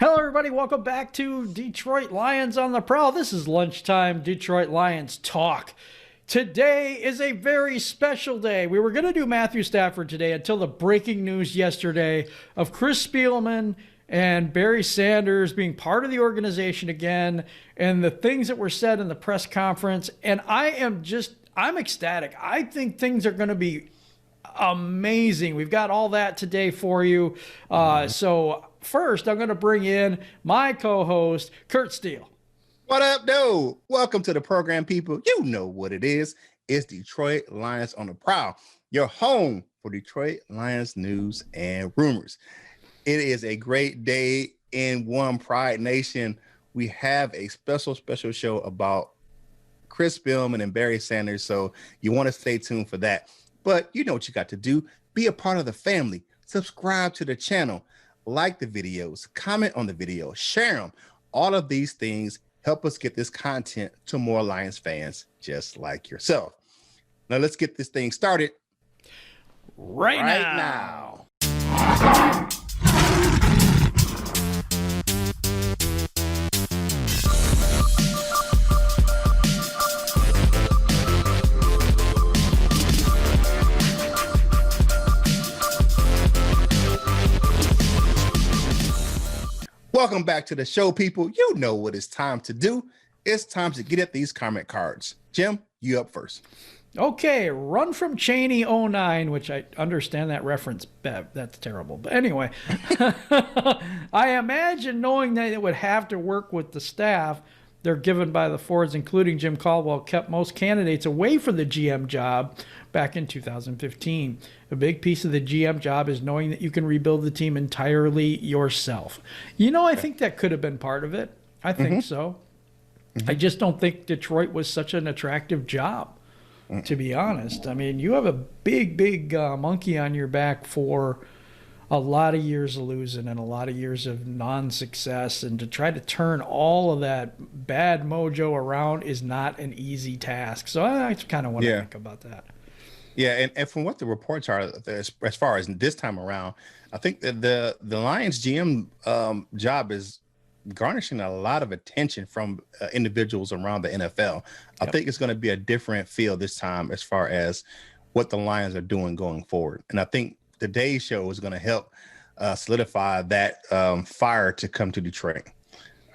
Hello, everybody. Welcome back to Detroit Lions on the Prowl. This is Lunchtime Detroit Lions Talk. Today is a very special day. We were going to do Matthew Stafford today until the breaking news yesterday of Chris Spielman and Barry Sanders being part of the organization again and the things that were said in the press conference. And I'm ecstatic. I think things are going to be amazing. We've got all that today for you. So first, I'm going to bring in my co-host, Curt Steele. What up, dude? Welcome to the program, people. You know what it is. It's Detroit Lions on the Prowl, your home for Detroit Lions news and rumors. It is a great day in One Pride Nation. We have a special show about Chris Spielman and Barry Sanders, so you want to stay tuned for that. But you know what you got to do. Be a part of the family. Subscribe to the channel. Like the videos. Comment on the videos. Share them. All of these things help us get this content to more Lions fans just like yourself. Now let's get this thing started right now. Welcome back to the show, people. You know what it's time to do. It's time to get at these comment cards. Jim, you up first. Okay, Run from Cheney 09, which I understand that reference. That's terrible. But anyway, I imagine knowing that it would have to work with the staff they're given by the Fords, including Jim Caldwell, kept most candidates away from the GM job back in 2015. A big piece of the GM job is knowing that you can rebuild the team entirely yourself. You know, I think that could have been part of it. I think so. I just don't think Detroit was such an attractive job, to be honest. I mean, you have a big monkey on your back for a lot of years of losing and a lot of years of non-success, and to try to turn all of that bad mojo around is not an easy task. So that's kind of what I think about that. Yeah, and from what the reports are, as far as this time around, I think that the Lions GM job is garnishing a lot of attention from individuals around the NFL. I think it's going to be a different feel this time as far as what the Lions are doing going forward. And I think today's show is going to help solidify that fire to come to Detroit.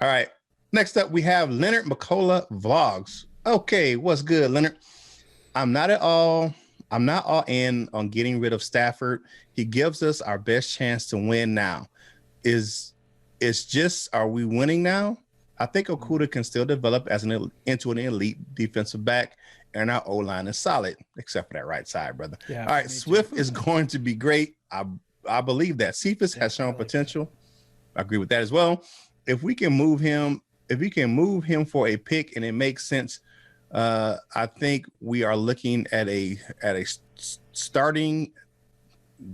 All right. Next up, we have Leonard McCullough Vlogs. Okay, what's good, Leonard? I'm not all in on getting rid of Stafford. He gives us our best chance to win now. It's just, are we winning now? I think Okudah can still develop into an elite defensive back, and our O-line is solid, except for that right side, brother. Yeah, all right, Swift is going to be great. I believe that. Cephas has shown potential. I agree with that as well. If we can move him for a pick and it makes sense, I think we are looking at a starting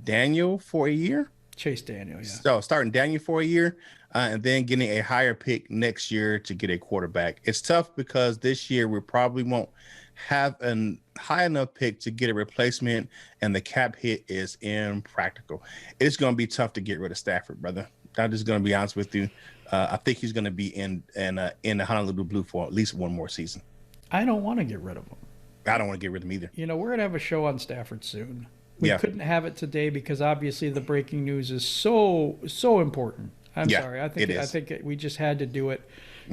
Daniel for a year. Chase Daniel, yeah. So starting Daniel for a year and then getting a higher pick next year to get a quarterback. It's tough because this year we probably won't have a high enough pick to get a replacement, and the cap hit is impractical. It's going to be tough to get rid of Stafford, brother. I'm just going to be honest with you. I think he's going to be in the Honolulu Blue for at least one more season. I don't want to get rid of him. I don't want to get rid of him either. You know, we're going to have a show on Stafford soon. We couldn't have it today because obviously the breaking news is so important. I'm sorry. I think we just had to do it.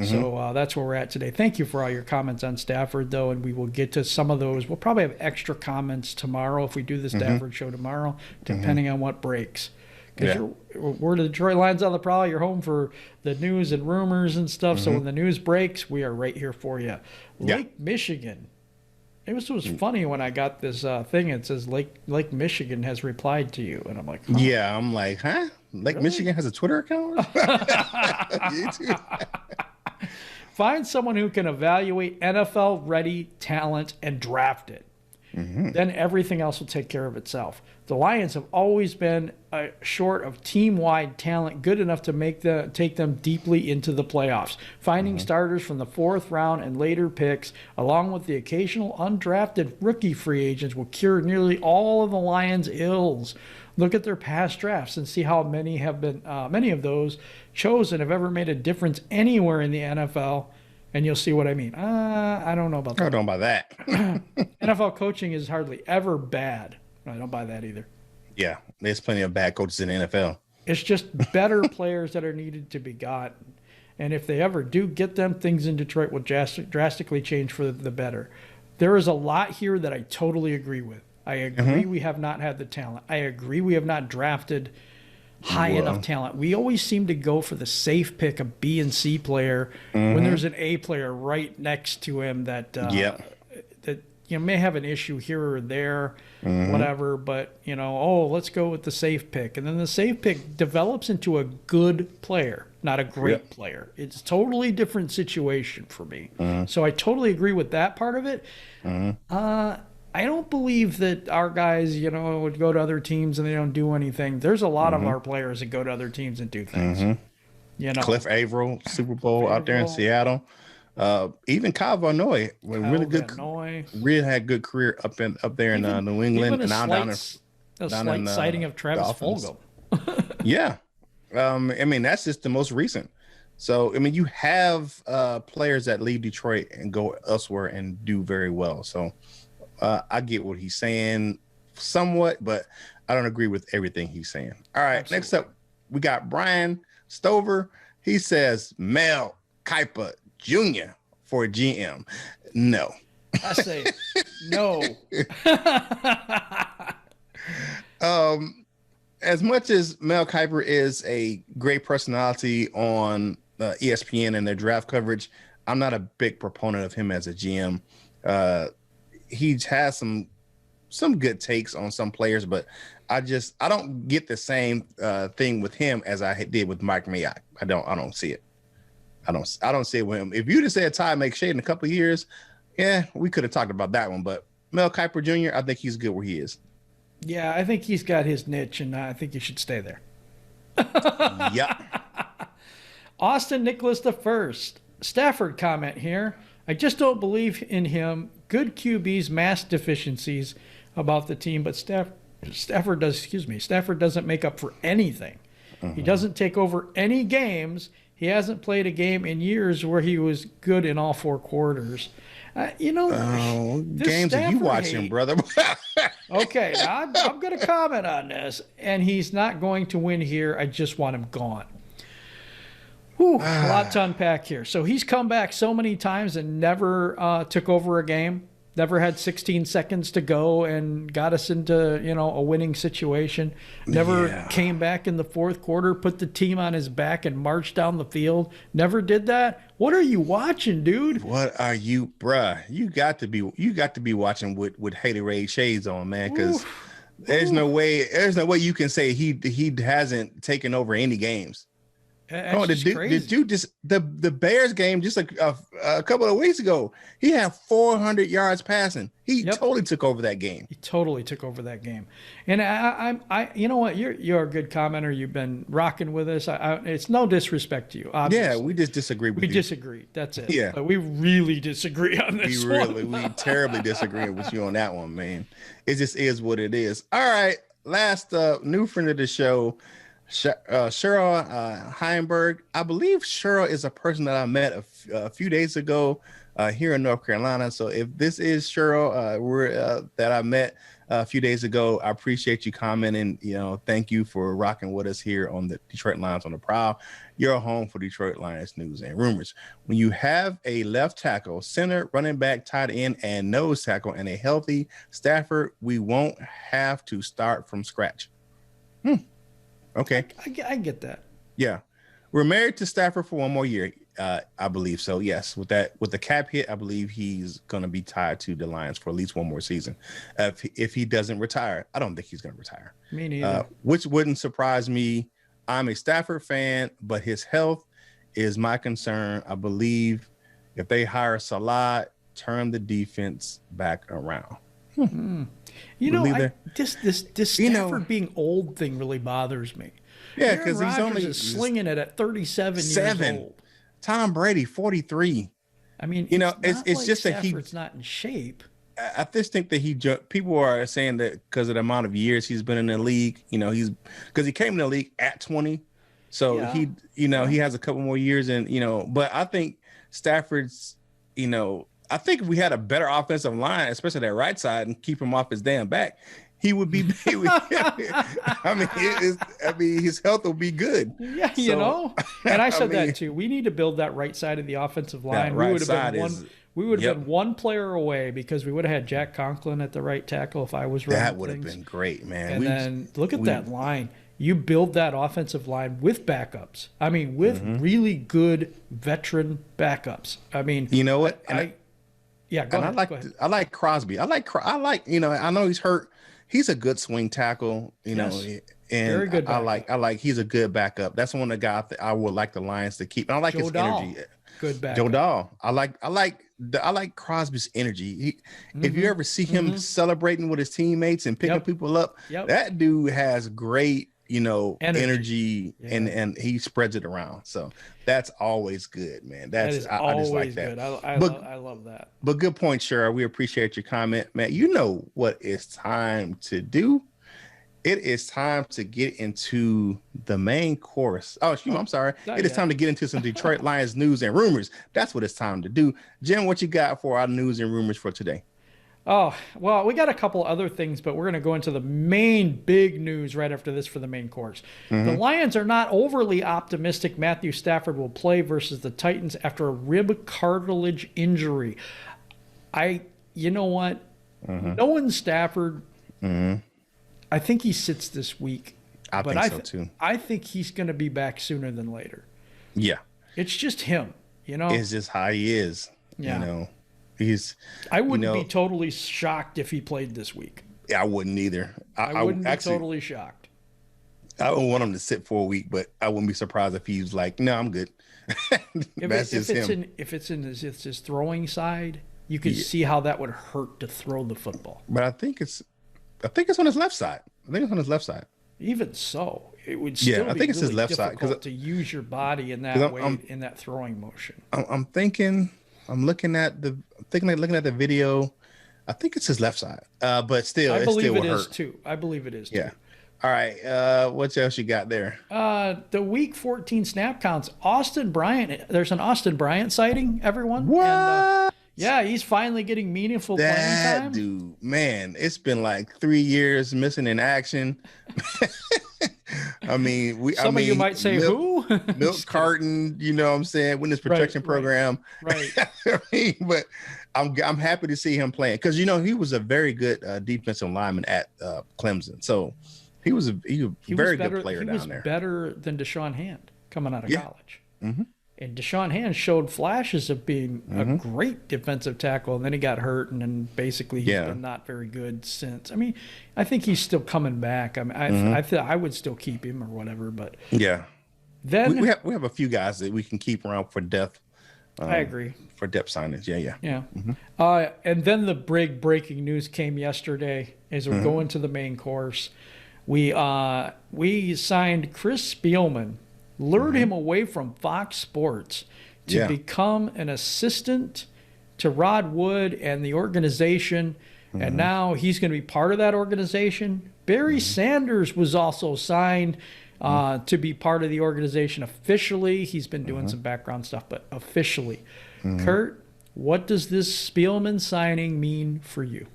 So that's where we're at today. Thank you for all your comments on Stafford, though, and we will get to some of those. We'll probably have extra comments tomorrow if we do the Stafford show tomorrow, depending on what breaks. Because we're the Detroit Lions on the Prowl. You're home for the news and rumors and stuff. So when the news breaks, we are right here for you. Lake Michigan. It was funny when I got this thing. It says Lake Michigan has replied to you, and I'm like, yeah, I'm like, huh? Lake Michigan has a Twitter account. Find someone who can evaluate NFL ready talent and draft it. Then everything else will take care of itself. The Lions have always been short of team-wide talent good enough to take them deeply into the playoffs. Finding starters from the fourth round and later picks, along with the occasional undrafted rookie free agents, will cure nearly all of the Lions' ills. Look at their past drafts and see how many of those chosen have ever made a difference anywhere in the NFL, and you'll see what I mean. I don't know about that. I don't know about that. NFL coaching is hardly ever bad. I don't buy that either. Yeah, there's plenty of bad coaches in the NFL. It's just better players that are needed to be gotten. And if they ever do get them, things in Detroit will drastically change for the better. There is a lot here that I totally agree with. I agree we have not had the talent. I agree we have not drafted high enough talent. We always seem to go for the safe pick, a B and C player, when there's an A player right next to him that that may have an issue here or there, whatever. But let's go with the safe pick, and then the safe pick develops into a good player, not a great player. It's a totally different situation for me. So I totally agree with that part of it. I don't believe that our guys, would go to other teams and they don't do anything. There's a lot of our players that go to other teams and do things. Cliff Averill, Super Bowl out there in Seattle. Even Kyle Van Noy, really had good career up there in New England. Even a slight sighting of Travis Fulgham. Yeah. I mean, that's just the most recent. So, I mean, you have players that leave Detroit and go elsewhere and do very well. So, I get what he's saying somewhat, but I don't agree with everything he's saying. All right, Absolutely. Next up, we got Brian Stover. He says Mel Kiper Jr. for GM. No. I say no. As much as Mel Kiper is a great personality on ESPN and their draft coverage, I'm not a big proponent of him as a GM. He has some good takes on some players, but I don't get the same thing with him as I did with Mike Mayock. I don't see it. I don't see it with him. If you'd have said Ty McShay in a couple of years, yeah, we could have talked about that one. But Mel Kiper Jr., I think he's good where he is. Yeah, I think he's got his niche, and I think he should stay there. Yep. Austin Nicholas the First. Stafford comment here. I just don't believe in him. Good QBs mask deficiencies about the team, but Stafford doesn't make up for anything. He doesn't take over any games. He hasn't played a game in years where he was good in all four quarters. Games that you watching, brother. Okay, now I'm going to comment on this, and he's not going to win here. I just want him gone. Whew, a lot to unpack here. So he's come back so many times and never took over a game, never had 16 seconds to go and got us into, a winning situation, never came back in the fourth quarter, put the team on his back and marched down the field, never did that. What are you watching, dude? What are you, bruh? You got to be watching with Haterade shades on, man, because there's no way you can say he hasn't taken over any games. The Bears game just a couple of weeks ago, he had 400 yards passing. He totally took over that game. And I you know what? You're a good commenter. You've been rocking with us. It's no disrespect to you. Obviously. Yeah, we just disagree with you. We disagree. That's it. Yeah, but we really disagree on this. We terribly disagree with you on that one, man. It just is what it is. All right, last new friend of the show. Cheryl Heinberg. I believe Cheryl is a person that I met a few days ago here in North Carolina. So if this is Cheryl that I met a few days ago, I appreciate you commenting. Thank you for rocking with us here on the Detroit Lions on the Prowl. Your home for Detroit Lions news and rumors. When you have a left tackle, center, running back, tight end, and nose tackle, and a healthy Stafford, we won't have to start from scratch. Okay. I get that. Yeah. We're married to Stafford for one more year. I believe so. Yes. With the cap hit, I believe he's going to be tied to the Lions for at least one more season. If he doesn't retire, I don't think he's going to retire. Me neither. Which wouldn't surprise me. I'm a Stafford fan, but his health is my concern. I believe if they hire Salah, turn the defense back around. This Stafford being old thing really bothers me. Yeah, because he's only slinging it at 37 years old. Tom Brady, 43. I mean, it's just that Stafford's not in shape. I just think that people are saying that because of the amount of years he's been in the league. Because he came in the league at 20, So Yeah. he has a couple more years, and but I think Stafford's, I think if we had a better offensive line, especially that right side, and keep him off his damn back, he would be. His health will be good. Yeah, So, and I said that too. We need to build that right side of the offensive line. Right side we would have been one player away because we would have had Jack Conklin at the right tackle if I was running. That would have been great, man. And then look at that line. You build that offensive line with backups. I mean, with really good veteran backups. I mean, you know what? Go ahead. I like Crosby. I like I know he's hurt. He's a good swing tackle, Yes. and Very good I like he's a good backup. That's one of the guys I would like the Lions to keep. And I like his energy. Good backup. Joe Dahl. I like Crosby's energy. If you ever see him celebrating with his teammates and picking people up, that dude has great, energy and he spreads it around. So that's always good, man. I just like that. Good. I love that. But good point, Cheryl. We appreciate your comment, man. You know what it's time to do? It is time to get into the main course. Oh, I'm sorry. It is time to get into some Detroit Lions news and rumors. That's what it's time to do. Jim, what you got for our news and rumors for today? Oh, well, we got a couple other things, but we're going to go into the main big news right after this for the main course. The Lions are not overly optimistic Matthew Stafford will play versus the Titans after a rib cartilage injury. You know what? Knowing Stafford, I think he sits this week. I think so too. I think he's going to be back sooner than later. Yeah. It's just him, It's just how he is. Yeah. I wouldn't be totally shocked if he played this week. Yeah, I wouldn't either. I wouldn't be totally shocked. I don't want him to sit for a week, but I wouldn't be surprised if he's like, no, I'm good. That's just him. If it's his throwing side, you could see how that would hurt to throw the football. But I think it's on his left side. Even so, it would still be it's his left side to use your body in that way in that throwing motion. I'm looking at the video. I think it's his left side. But still, I believe it is too. I believe it is too. Yeah. All right. What else you got there? The week 14 snap counts. Austin Bryant. There's an Austin Bryant sighting, everyone. What? And, yeah, he's finally getting meaningful playing time. That dude, man, it's been like 3 years missing in action. Some of you might say who? Milk carton, you know what I'm saying? Witness protection program. Right. But I'm happy to see him playing because, he was a very good defensive lineman at Clemson. So he was a very good player down there. He was better than Deshaun Hand coming out of college. Mm-hmm. And Deshaun Hand showed flashes of being a great defensive tackle, and then he got hurt, and then basically he's been not very good since. I mean, I think he's still coming back. I mean, I would still keep him or whatever, but then we have a few guys that we can keep around for depth. I agree for depth signings. Yeah. And then the breaking news came yesterday as we go into the main course. We signed Chris Spielman. Lured him away from Fox Sports to become an assistant to Rod Wood and the organization. And now he's going to be part of that organization. Barry Sanders was also signed to be part of the organization officially. He's been doing some background stuff, but officially. Curt, what does this Spielman signing mean for you?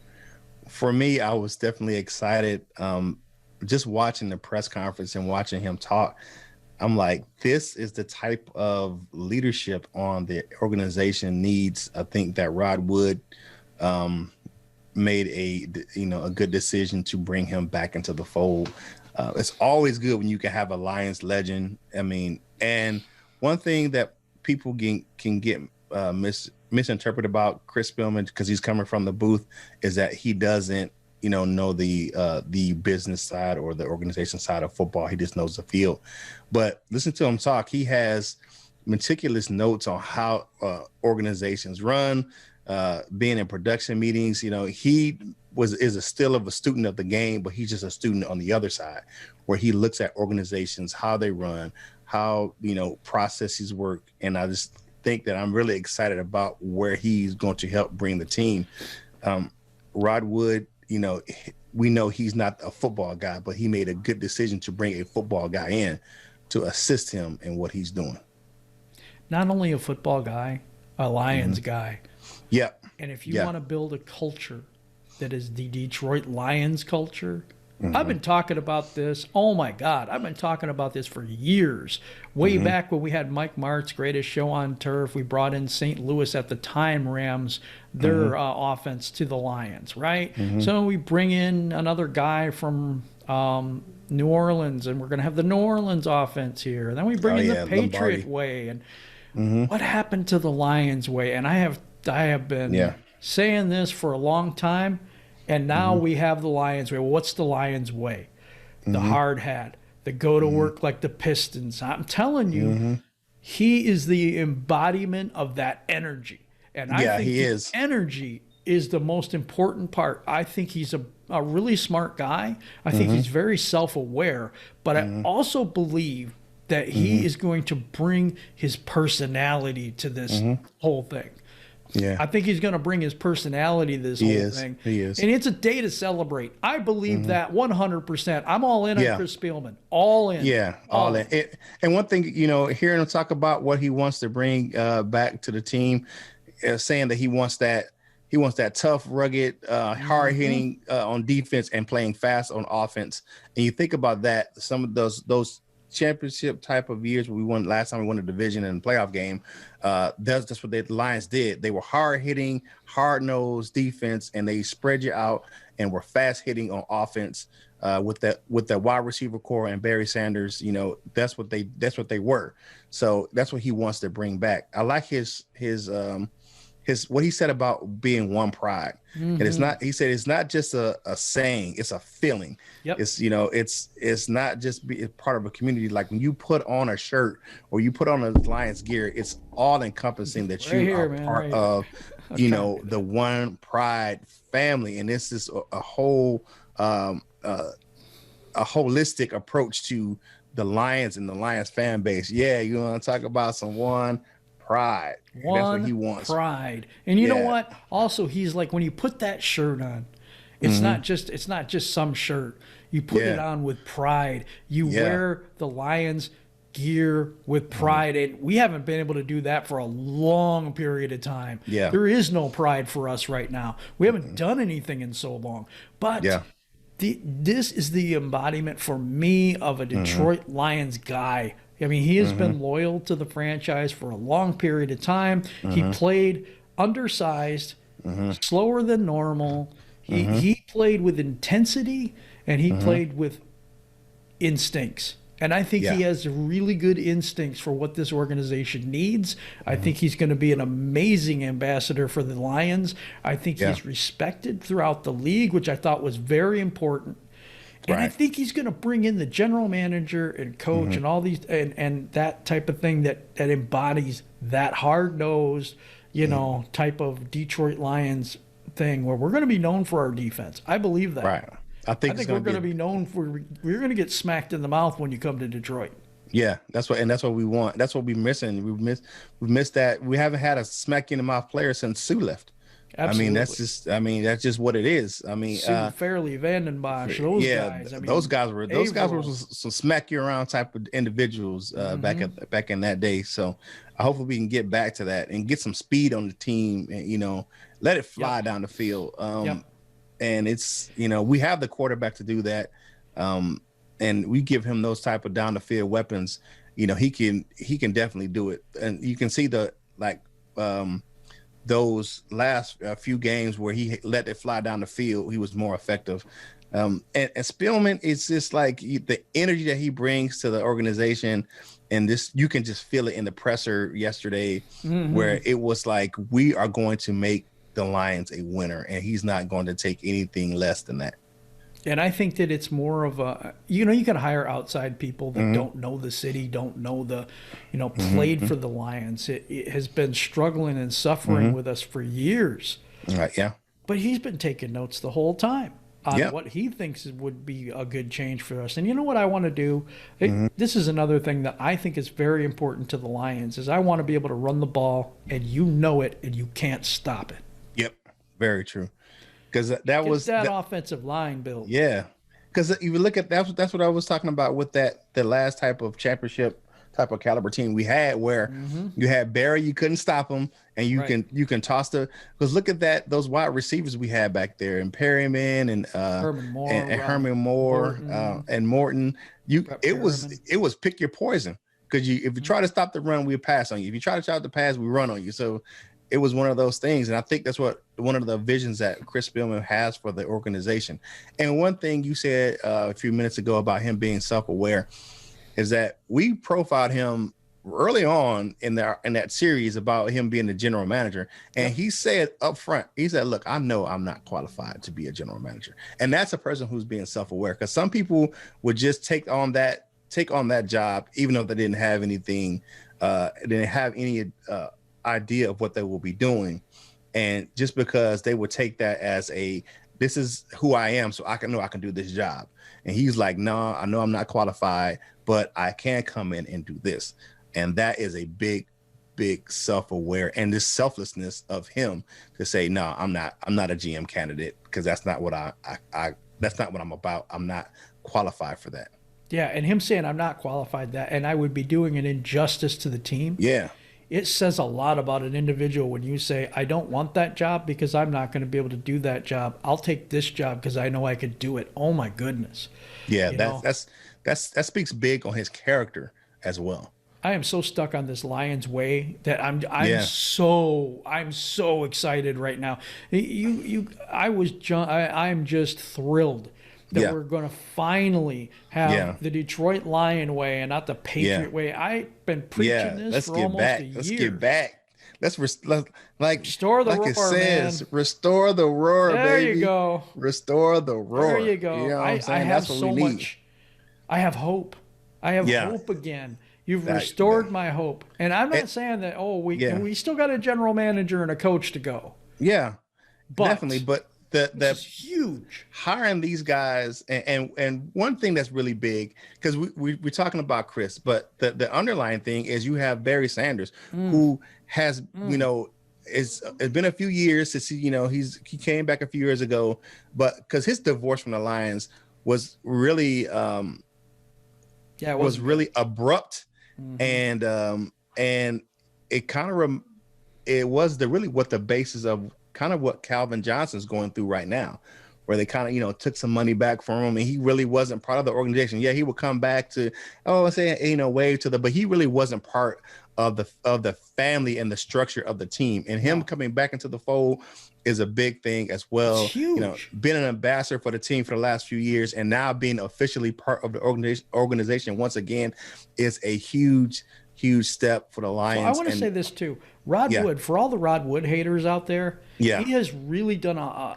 For me, I was definitely excited. Just watching the press conference and watching him talk, I'm like, this is the type of leadership on the organization needs. I think that Rod Wood made a good decision to bring him back into the fold. It's always good when you can have a Lions legend. I mean, and one thing that people can get misinterpreted about Chris Spielman, because he's coming from the booth, is that he doesn't know the business side or the organization side of football. He just knows the field. But listen to him talk. He has meticulous notes on how organizations run, being in production meetings. He is still a student of the game, but he's just a student on the other side, where he looks at organizations, how they run, how processes work. And I just think that I'm really excited about where he's going to help bring the team. Rod Wood, we know he's not a football guy, but he made a good decision to bring a football guy in. to assist him in what he's doing. Not only a football guy, a Lions guy. Yep. And if you want to build a culture that is the Detroit Lions culture, I've been talking about this. Oh my God, I've been talking about this for years. Way back when we had Mike Mart's Greatest Show on Turf, we brought in St. Louis at the time Rams, their offense to the Lions, right? So we bring in another guy from New Orleans, and we're going to have the New Orleans offense here. And then we bring in the Patriot way. And what happened to the Lions way? And I have been saying this for a long time. And now we have the Lions way. Well, what's the Lions way? The hard hat, the go to work like the Pistons. I'm telling you, he is the embodiment of that energy. And I think the energy is the most important part. I think he's a really smart guy. I think he's very self-aware. But I also believe that he is going to bring his personality to this whole thing. Yeah, I think he's going to bring his personality to this whole thing. He is. And it's a day to celebrate. I believe that 100%. I'm all in on Chris Spielman. All in. Yeah, all in. And one thing, hearing him talk about what he wants to bring back to the team, saying that he wants that tough, rugged, hard-hitting on defense and playing fast on offense. And you think about that, some of those championship type of years where we won last time we won a division and playoff game, that's what the Lions did. They were hard-hitting, hard-nosed defense, and they spread you out and were fast-hitting on offense with that wide receiver core and Barry Sanders. That's what they were. So that's what he wants to bring back. I like his what he said about being one pride. And he said it's not just a saying, it's a feeling. Yep. It's not just be part of a community. Like when you put on a shirt or you put on a Lions gear, it's all encompalistic that you are part of, the one pride family. And this is a whole, a holistic approach to the Lions and the Lions fan base. Yeah. You want to talk about some one pride. That's what he wants. Pride. And you know what? Also, he's like, when you put that shirt on, it's not just some shirt. You put it on with pride. You wear the Lions gear with pride. And we haven't been able to do that for a long period of time. Yeah. There is no pride for us right now. We haven't done anything in so long. But this is the embodiment for me of a Detroit Lions guy. I mean, he has been loyal to the franchise for a long period of time. He played undersized, slower than normal. He played with intensity, and he played with instincts. And I think he has really good instincts for what this organization needs. I think he's going to be an amazing ambassador for the Lions. I think he's respected throughout the league, which I thought was very important. And I think he's going to bring in the general manager and coach and all these and that type of thing that embodies that hard-nosed, type of Detroit Lions thing where we're going to be known for our defense. I believe that. Right. I think we're going to be known for we're going to get smacked in the mouth when you come to Detroit. Yeah, that's what we want. That's what we're missing. We missed that. We haven't had a smack in the mouth player since Sue left. Absolutely. That's just what it is. I mean, Sue Fairley, Vanden Bosch, those guys. Those guys were some smack you around type of individuals back in that day. So hopefully we can get back to that and get some speed on the team and let it fly down the field. And it's we have the quarterback to do that, and we give him those type of down the field weapons. He can definitely do it, and you can see those last few games where he let it fly down the field, he was more effective. And Spielman is just like the energy that he brings to the organization. And this, you can just feel it in the presser yesterday where it was like, we are going to make the Lions a winner, and he's not going to take anything less than that. And I think that it's more of a, you can hire outside people that don't know the city, don't know the, played for the Lions. It has been struggling and suffering with us for years. Right. Yeah. But he's been taking notes the whole time on what he thinks would be a good change for us. And you know what I want to do? This is another thing that I think is very important to the Lions is I want to be able to run the ball and and you can't stop it. Yep. Very true. Because that Get was that offensive line built. Yeah, Because if you look at that's what I was talking about with the last type of championship type of caliber team we had, where you had Barry, you couldn't stop him, and you can toss because look at those wide receivers we had back there, and Perryman and Herman Moore and Morton. It was pick your poison, because if you try to stop the run, we pass on you. If you try to stop the pass, we run on you. So it was one of those things, and I think that's one of the visions that Chris Spielman has for the organization. And one thing you said a few minutes ago about him being self-aware is that we profiled him early on in that series about him being the general manager, and he said up front, he said, "Look, I know I'm not qualified to be a general manager," and that's a person who's being self-aware, because some people would just take on that job even though they didn't have anything, didn't have any idea of what they will be doing, and just because they would take that as this is who I am, so I can do this job. And he's like, no, I know I'm not qualified, but I can come in and do this. And that is a big self-aware, and this selflessness of him to say, no, I'm not a GM candidate, because that's not what that's not what I'm about. I'm not qualified for that. Yeah, and him saying I'm not qualified that, and I would be doing an injustice to the team. Yeah. It says a lot about an individual when you say, I don't want that job because I'm not going to be able to do that job. I'll take this job because I know I could do it. Oh my goodness. Yeah, that speaks big on his character as well. I am so stuck on this Lions way that I'm so excited right now. I'm just thrilled that we're going to finally have the Detroit Lion way and not the Patriot way. I've been preaching this for almost a year. Let's get back. Let's restore the roar, it says, man. Restore the roar, there baby. There you go. Restore the roar. There you go. You know what I'm saying? I have so much. I have hope. I have hope again. You've restored my hope. And I'm not saying that, we still got a general manager and a coach to go. Yeah, definitely. But This is huge. Hiring these guys, and one thing that's really big, because we're talking about Chris, but the underlying thing is you have Barry Sanders, who has it's been a few years since he came back a few years ago, but because his divorce from the Lions was really was really abrupt, and it kind of it was what the basis of kind of what Calvin Johnson's going through right now, where they kind of, took some money back from him, and he really wasn't part of the organization. Yeah, he would come back to, wave to but he really wasn't part of the family and the structure of the team. And him coming back into the fold is a big thing as well. It's huge. Being an ambassador for the team for the last few years, and now being officially part of the organization once again is a huge step for the Lions. Well, I want to say this too. Rod Wood, for all the Rod Wood haters out there, he has really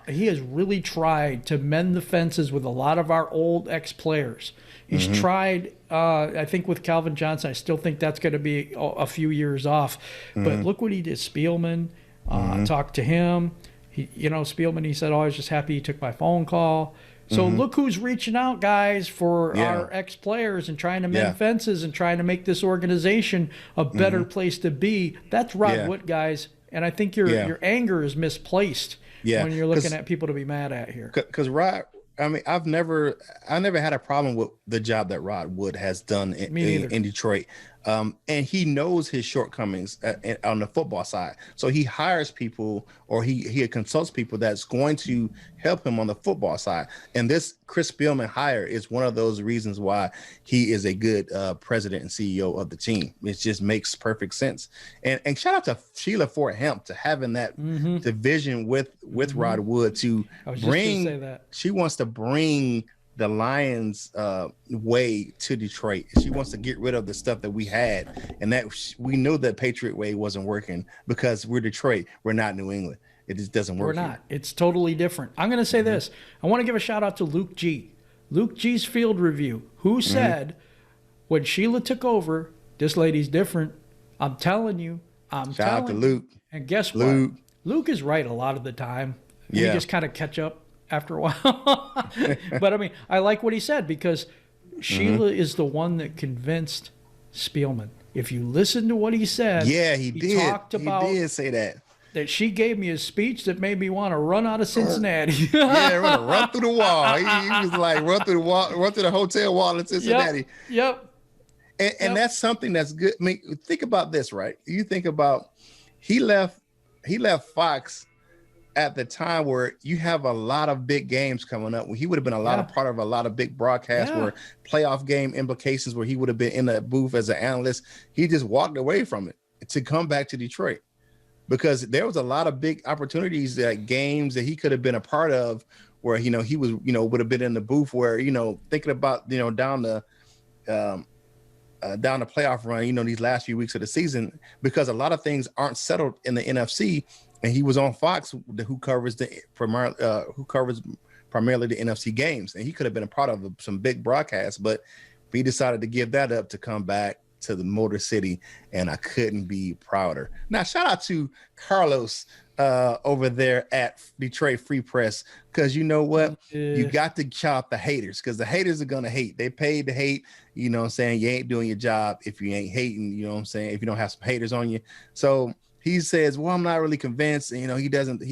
he has really tried to mend the fences with a lot of our old ex-players. He's tried, I think with Calvin Johnson, I still think that's going to be a few years off. But look what he did. Spielman, talked to him. Spielman, he said, I was just happy he took my phone call. So look who's reaching out, guys, for our ex-players and trying to mend fences and trying to make this organization a better place to be. That's Rod Wood, guys. And I think your anger is misplaced when you're looking at people to be mad at here. Because Rod, I never had a problem with the job that Rod Wood has done in Detroit. And he knows his shortcomings on the football side. So he hires people, or he consults people that's going to help him on the football side. And this Chris Spielman hire is one of those reasons why he is a good president and CEO of the team. It just makes perfect sense. And shout out to Sheila Fort Hemp to having that division with Rod Wood to bring. She wants to bring the Lions way to Detroit. She wants to get rid of the stuff that we had, and that we know that Patriot way wasn't working because we're Detroit. We're not New England. It just doesn't work. We're not. It's totally different. I'm going to say this. I want to give a shout out to Luke G. Luke G's field review, who said when Sheila took over, this lady's different. I'm telling you. Shout out to Luke. And guess what? Luke is right a lot of the time. We just kind of catch up after a while. But I like what he said, because Sheila is the one that convinced Spielman. If you listen to what he said, he did. Talked about, he did say that. that she gave me a speech that made me want to run out of Cincinnati. Yeah, run through the wall. He was like, run through the wall, run through the hotel wall in Cincinnati. Yep. And that's something that's good. I mean, think about this, right? You think about he left Fox at the time where you have a lot of big games coming up. He would have been a lot of part of a lot of big broadcasts where playoff game implications where he would have been in the booth as an analyst. He just walked away from it to come back to Detroit because there was a lot of big opportunities, that games that he could have been a part of where, he was, would have been in the booth where, thinking about, down the playoff run, these last few weeks of the season, because a lot of things aren't settled in the NFC, and he was on Fox, who covers primarily the NFC games, and he could have been a part of some big broadcasts, but he decided to give that up to come back to the Motor City, and I couldn't be prouder. Now, shout out to Carlos over there at Detroit Free Press, because you know what? You got to shout out the haters, because the haters are going to hate. They paid to hate, you know what I'm saying? You ain't doing your job if you ain't hating, you know what I'm saying? If you don't have some haters on you. So he says, well, I'm not really convinced. He doesn't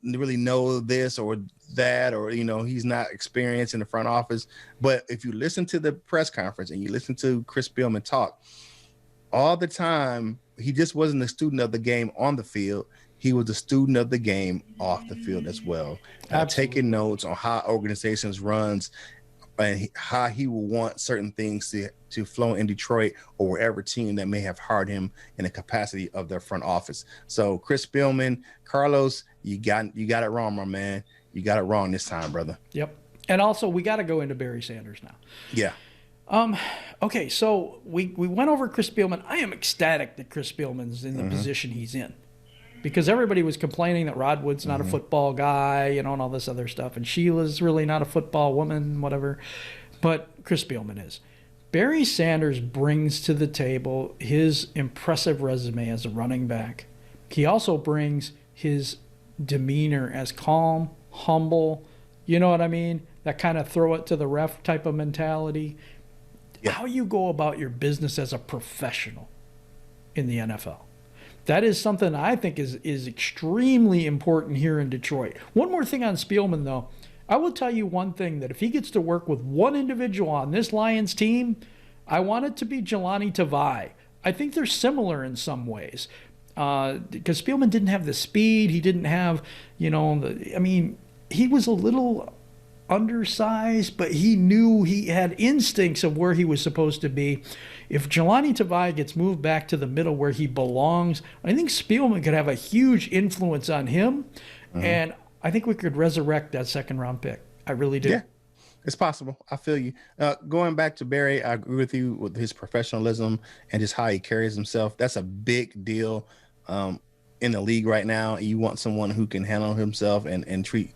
really know this or that, or, he's not experienced in the front office. But if you listen to the press conference and you listen to Chris Spielman talk all the time, he just wasn't a student of the game on the field. He was a student of the game off the field as well. Taking notes on how organizations runs and how he will want certain things to flow in Detroit or wherever team that may have hired him in the capacity of their front office. So Chris Spielman, Carlos, you got it wrong, my man. You got it wrong this time, brother. Yep. And also, we got to go into Barry Sanders now. Yeah. Okay, so we went over Chris Spielman. I am ecstatic that Chris Spielman's in the position he's in, because everybody was complaining that Rod Wood's not a football guy, and all this other stuff, and Sheila's really not a football woman, whatever. But Chris Spielman is. Barry Sanders brings to the table his impressive resume as a running back. He also brings his demeanor as calm, humble, you know what I mean? That kind of throw it to the ref type of mentality. Yeah. How you go about your business as a professional in the NFL. That is something I think is extremely important here in Detroit. One more thing on Spielman, though. I will tell you one thing, that if he gets to work with one individual on this Lions team, I want it to be Jelani Tavai. I think they're similar in some ways. Because Spielman didn't have the speed. He didn't have, he was a little undersized, but he knew, he had instincts of where he was supposed to be. If Jelani Tavai gets moved back to the middle where he belongs, I think Spielman could have a huge influence on him, and I think we could resurrect that second-round pick. I really do. Yeah, it's possible. I feel you. Going back to Barry, I agree with you with his professionalism and just how he carries himself. That's a big deal in the league right now. You want someone who can handle himself and treat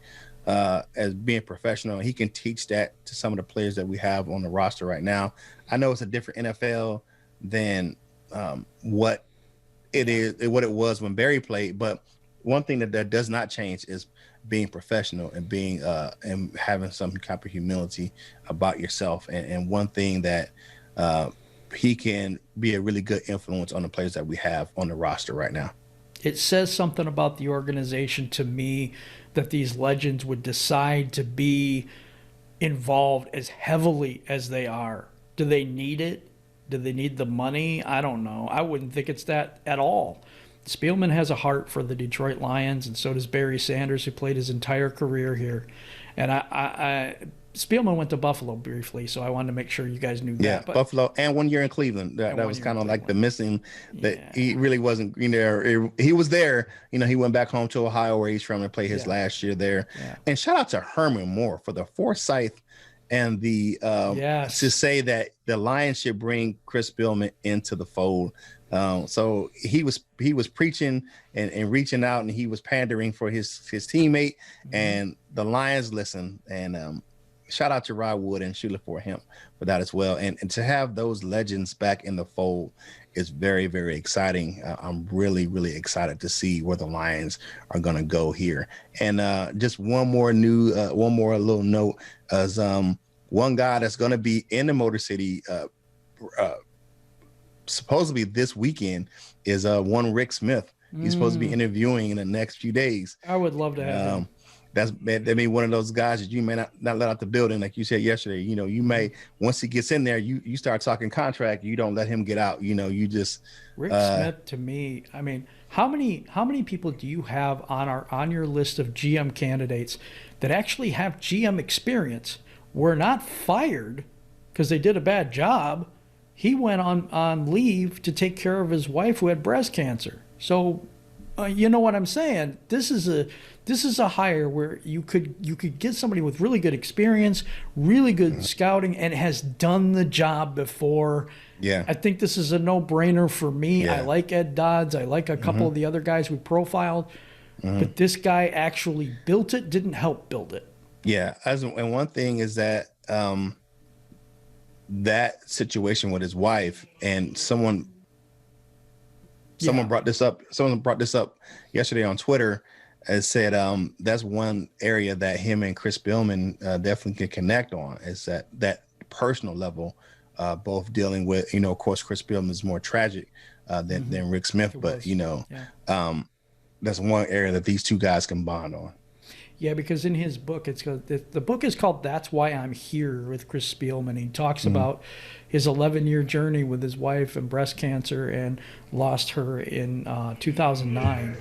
as being professional. He can teach that to some of the players that we have on the roster right now. I know it's a different NFL than what it was when Barry played, but one thing that does not change is being professional and being and having some type of humility about yourself. And one thing that he can be a really good influence on the players that we have on the roster right now. It says something about the organization to me that these legends would decide to be involved as heavily as they are. Do they need it? Do they need the money? I don't know. I wouldn't think it's that at all. Spielman has a heart for the Detroit Lions, and so does Barry Sanders, who played his entire career here. And Spielman went to Buffalo briefly, so I wanted to make sure you guys knew that. Yeah, Buffalo, and 1 year in Cleveland. That was kind of like the missing, that he really wasn't, he was there. He went back home to Ohio, where he's from, and played his last year there. Yeah. And shout out to Herman Moore for the foresight and the to say that the Lions should bring Chris Spielman into the fold. So he was preaching and reaching out, and he was pandering for his teammate, and the Lions listened. And shout out to Rod Wood and Sheila for him for that as well. And to have those legends back in the fold is very, very exciting. I'm really, really excited to see where the Lions are going to go here. And just one more little note, as one guy that's going to be in the Motor City supposedly this weekend is one Rick Smith. He's supposed to be interviewing in the next few days. I would love to have him. That may one of those guys that you may not let out the building, like you said yesterday. You know, you may, once he gets in there, you start talking contract, you don't let him get out. You know, you just Rick Smith, to me, I mean, how many people do you have on your list of GM candidates that actually have GM experience, were not fired because they did a bad job? He went on leave to take care of his wife who had breast cancer. So, you know what I'm saying? This is a hire where you could get somebody with really good experience, really good scouting, and has done the job before. Yeah, I think this is a no-brainer for me. Yeah. I like Ed Dodds. I like a couple of the other guys we profiled, but this guy actually built it. Didn't help build it. Yeah, and one thing is that that situation with his wife, and someone brought this up. Someone brought this up yesterday on Twitter and said that's one area that him and Chris Spielman definitely can connect on, is that personal level, both dealing with, you know, of course, Chris Spielman is more tragic than Rick Smith, but you know, that's one area that these two guys can bond on. Yeah, because in his book, the book is called "That's Why I'm Here" with Chris Spielman. He talks about his 11-year journey with his wife and breast cancer, and lost her in 2009.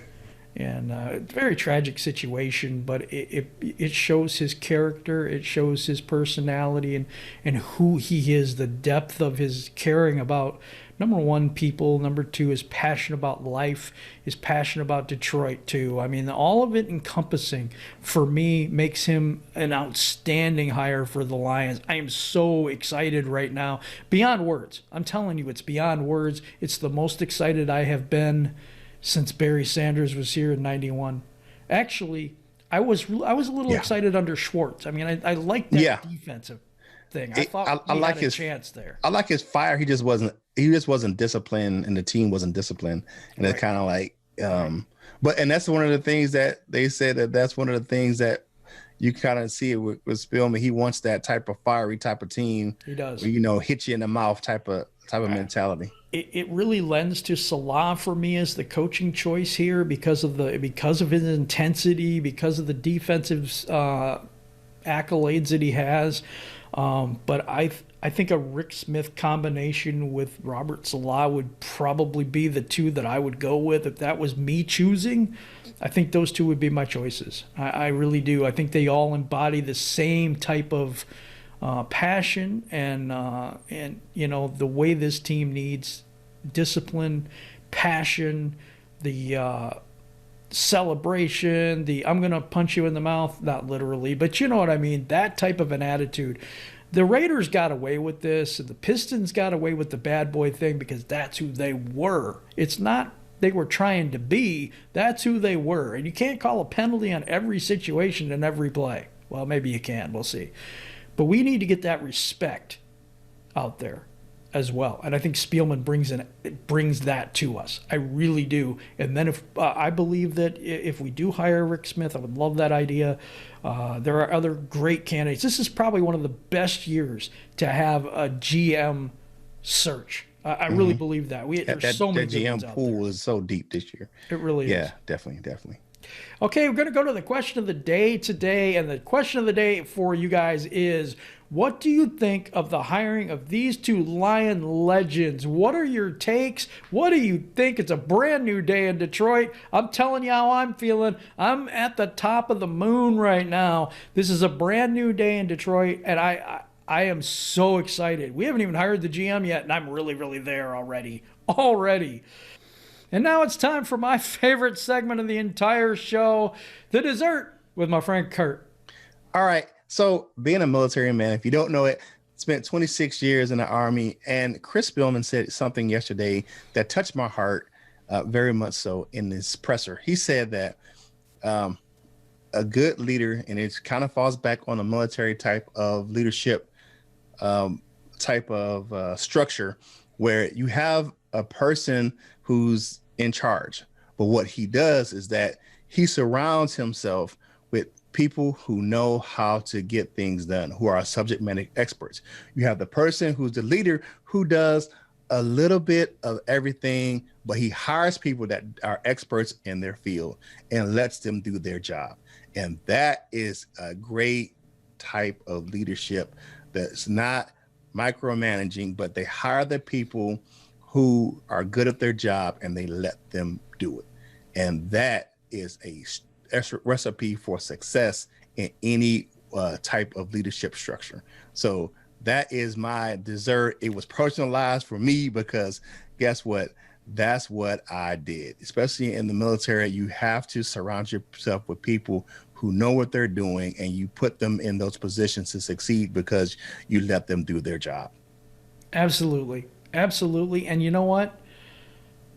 And it's a very tragic situation, but it shows his character, it shows his personality, and who he is, the depth of his caring about, number one, people, number two, his passion about life, his passion about Detroit too. I mean, all of it encompassing, for me, makes him an outstanding hire for the Lions. I am so excited right now, beyond words. I'm telling you, it's beyond words. It's the most excited I have been since Barry Sanders was here in '91. Actually, I was a little excited under Schwartz. I mean, I liked that defensive thing. I thought I like his chance there. I like his fire. He just wasn't disciplined, and the team wasn't disciplined, and it's kind of like and that's one of the things that they said, that's one of the things that you kind of see it with Spielman. He wants that type of fiery type of team. He does. Where, you know, hit you in the mouth type of mentality. It really lends to Salah for me as the coaching choice here because of his intensity, because of the defensive accolades that he has. But I think a Rick Smith combination with Robert Salah would probably be the two that I would go with if that was me choosing. I think those two would be my choices. I really do. I think they all embody the same type of passion and you know, the way this team needs discipline, passion, the celebration, the I'm gonna punch you in the mouth, not literally, but you know what I mean, that type of an attitude. The Raiders got away with this, and the Pistons got away with the bad boy thing because that's who they were. It's not they were trying to be, that's who they were. And you can't call a penalty on every situation and every play. Well, maybe you can, we'll see. But we need to get that respect out there as well. And I think Spielman brings that to us. I really do. And then if I believe that if we do hire Rick Smith, I would love that idea. There are other great candidates. This is probably one of the best years to have a GM search. I really believe that. There's so many GM out pool there. is so deep this year. It really is. Yeah, definitely. Okay, we're going to go to the question of the day today. And the question of the day for you guys is, what do you think of the hiring of these two Lion legends? What are your takes? What do you think? It's a brand new day in Detroit. I'm telling you how I'm feeling. I'm at the top of the moon right now. This is a brand new day in Detroit, and I am so excited. We haven't even hired the GM yet, and I'm really, really there already. And now it's time for my favorite segment of the entire show, the dessert with my friend Curt. All right. So being a military man, if you don't know it, spent 26 years in the Army. And Chris Spielman said something yesterday that touched my heart very much so in this presser. He said that a good leader, and it kind of falls back on a military type of leadership type of structure, where you have a person who's in charge. But what he does is that he surrounds himself with people who know how to get things done, who are subject matter experts. You have the person who's the leader who does a little bit of everything, but he hires people that are experts in their field and lets them do their job. And that is a great type of leadership that's not micromanaging, but they hire the people who are good at their job and they let them do it. And that is a recipe for success in any type of leadership structure. So that is my dessert. It was personalized for me because guess what? That's what I did. Especially in the military, you have to surround yourself with people who know what they're doing, and you put them in those positions to succeed because you let them do their job. Absolutely. Absolutely. And you know what?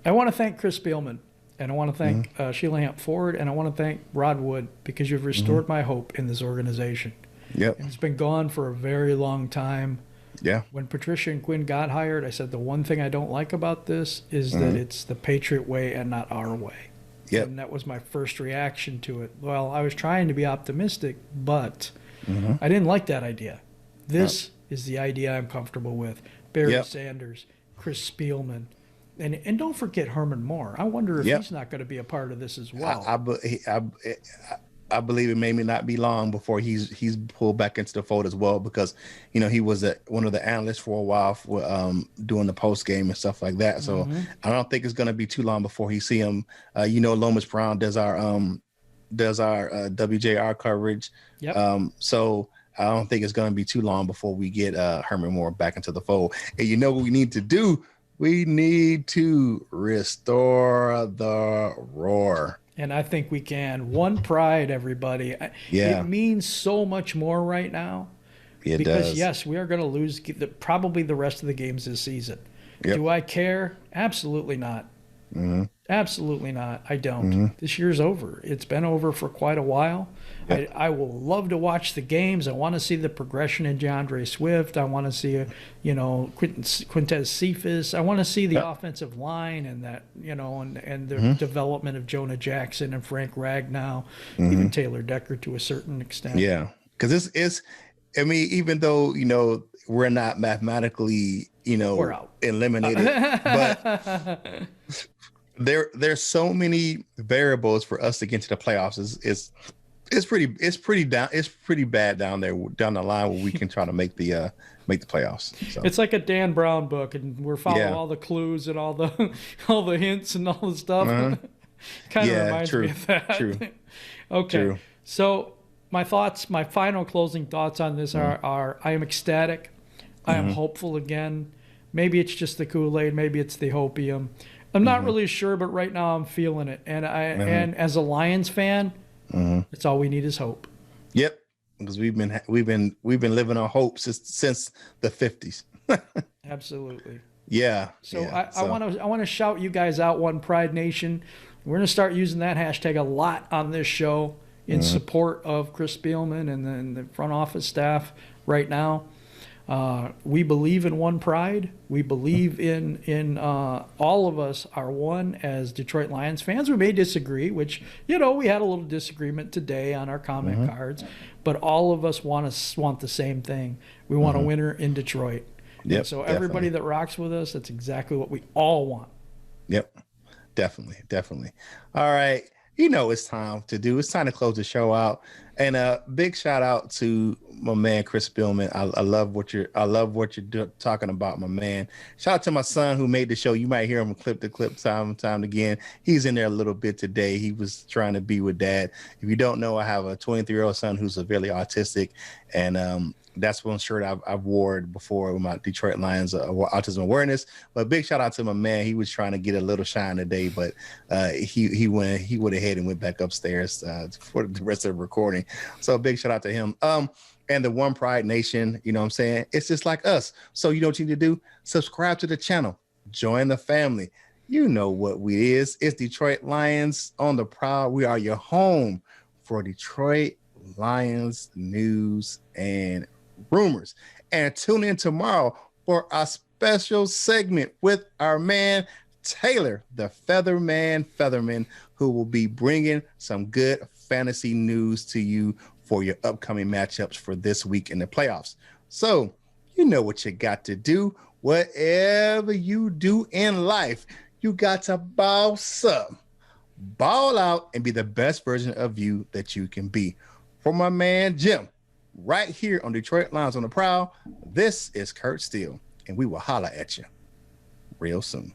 I want to thank Chris Spielman, and I want to thank Sheila Hamp Ford, and I want to thank Rod Wood, because you've restored my hope in this organization. Yep. It's been gone for a very long time. Yeah. When Patricia and Quinn got hired, I said the one thing I don't like about this is that it's the Patriot way and not our way. Yep. And that was my first reaction to it. Well, I was trying to be optimistic, but I didn't like that idea. This is the idea I'm comfortable with. Barry Sanders, Chris Spielman, and don't forget Herman Moore. I wonder if he's not going to be a part of this as well. I believe it may not be long before he's pulled back into the fold as well, because he was one of the analysts for a while for doing the post game and stuff like that. So I don't think it's going to be too long before he see him. Lomas Brown does our WJR coverage. Yep. So I don't think it's going to be too long before we get Herman Moore back into the fold. And what we need to do? We need to restore the roar. And I think we can. One pride, everybody. Yeah. It means so much more right now. It because, does. yes, we are going to lose probably the rest of the games this season. Yep. Do I care? Absolutely not. Absolutely not. I don't. This year's over. It's been over for quite a while. Yep. I will love to watch the games. I want to see the progression in DeAndre Swift. I want to see, Quintez Cephas. I want to see the offensive line and that, and the development of Jonah Jackson and Frank Ragnow, even Taylor Decker to a certain extent. Yeah, because this is, even though, we're not mathematically, we're out. Eliminated, but there's so many variables for us to get to the playoffs. It's pretty bad down the line where we can try to make the playoffs. So. It's like a Dan Brown book, and we're following all the clues and all the hints and all the stuff. Kind of reminds me of that. True. Okay. True. So my final closing thoughts on this are I am ecstatic. I am hopeful again. Maybe it's just the Kool-Aid. Maybe it's the hopium. I'm not really sure, but right now I'm feeling it. And and as a Lions fan, that's all we need is hope. Yep, because we've been living on hope since the 50s. Absolutely. Yeah. So I want to shout you guys out, One Pride Nation. We're going to start using that hashtag a lot on this show in support of Chris Spielman and then the front office staff right now. We believe in One Pride. We believe in all of us are one as Detroit Lions fans. We may disagree, which, we had a little disagreement today on our comment cards, but all of us want the same thing. We want a winner in Detroit. Yep, so everybody that rocks with us, that's exactly what we all want. Yep, definitely. All right. It's time to close the show out. And a big shout out to my man Chris Spielman. I love what you're talking about, my man. Shout out to my son who made the show. You might hear him clip to clip time and time again. He's in there a little bit today. He was trying to be with dad. If you don't know, I have a 23-year-old son who's severely autistic, and that's one shirt I've worn before with my Detroit Lions autism awareness. But big shout out to my man. He was trying to get a little shine today, but he went ahead and went back upstairs for the rest of the recording. So big shout out to him. And the One Pride Nation, you know what I'm saying? It's just like us. So you know what you need to do? Subscribe to the channel. Join the family. You know what we is. It's Detroit Lions on the Prowl. We are your home for Detroit Lions news and rumors. And tune in tomorrow for our special segment with our man Taylor, the Featherman, who will be bringing some good fantasy news to you for your upcoming matchups for this week in the playoffs. So you know what you got to do. whatever you do in life, you got to boss up, ball out, and be the best version of you that you can be. For my man Jim, right here on Detroit Lions on the Prowl, this is Curt Steele, and we will holler at you real soon.